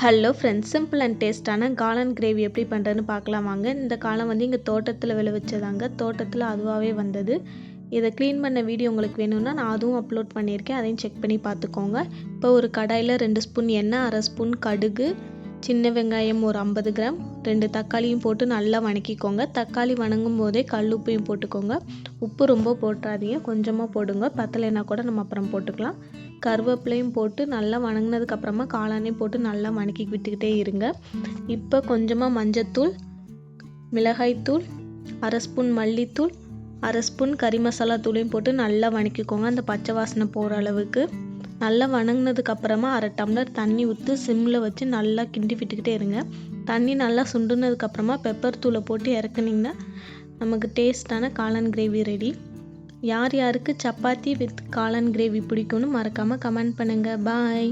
Hello friends, simple and டேஸ்ட்டான காளான் gravy எப்படி பண்ணுறதுன்னு பார்க்கலாம் வாங்க. இந்த காளான் வந்து இங்கே தோட்டத்தில் விளைவிச்சதாங்க. தோட்டத்தில் அதுவாகவே வந்தது. இதை க்ளீன் பண்ண வீடியோ உங்களுக்கு வேணும்னா நான் அதுவும் அப்லோட் பண்ணியிருக்கேன், அதையும் செக் பண்ணி பார்த்துக்கோங்க. இப்போ ஒரு கடாயில் 2 ஸ்பூன் எண்ணெய், 1/2 ஸ்பூன் கடுகு, சின்ன வெங்காயம் ஒரு 50 கிராம், 2 தக்காளியும் போட்டு நல்லா வணக்கிக்கோங்க. தக்காளி வணங்கும் போதே கல் உப்பையும் போட்டுக்கோங்க. உப்பு ரொம்ப போட்டுறாதீங்க, கொஞ்சமாக போடுங்க. பத்தலைன்னா கூட நம்ம அப்புறம் போட்டுக்கலாம். கருவேப்பிலையும் போட்டு நல்லா வணங்கினதுக்கப்புறமா காளானையும் போட்டு நல்லா வணக்கி விட்டுக்கிட்டே இருங்க. இப்போ கொஞ்சமாக மஞ்சத்தூள், மிளகாய்த்தூள், 1/2 ஸ்பூன் மல்லித்தூள், 1/2 ஸ்பூன் கறி மசாலா தூளையும் போட்டு நல்லா வணக்கிக்கோங்க. அந்த பச்சை வாசனை போகிற அளவுக்கு நல்லா வணங்கினதுக்கப்புறமா 1/2 டம்ளர் தண்ணி ஊற்றி சிம்மில் வச்சு நல்லா கிண்டி விட்டுக்கிட்டே இருங்க. தண்ணி நல்லா சுண்டுனதுக்கப்புறமா பெப்பர் தூளை போட்டு இறக்குனிங்கன்னா நமக்கு டேஸ்டான காளான் கிரேவி ரெடி. யார் யாருக்கு சப்பாத்தி வித் காளான் கிரேவி பிடிக்கும்னு மறக்காமல் கமெண்ட் பண்ணுங்கள். பாய்.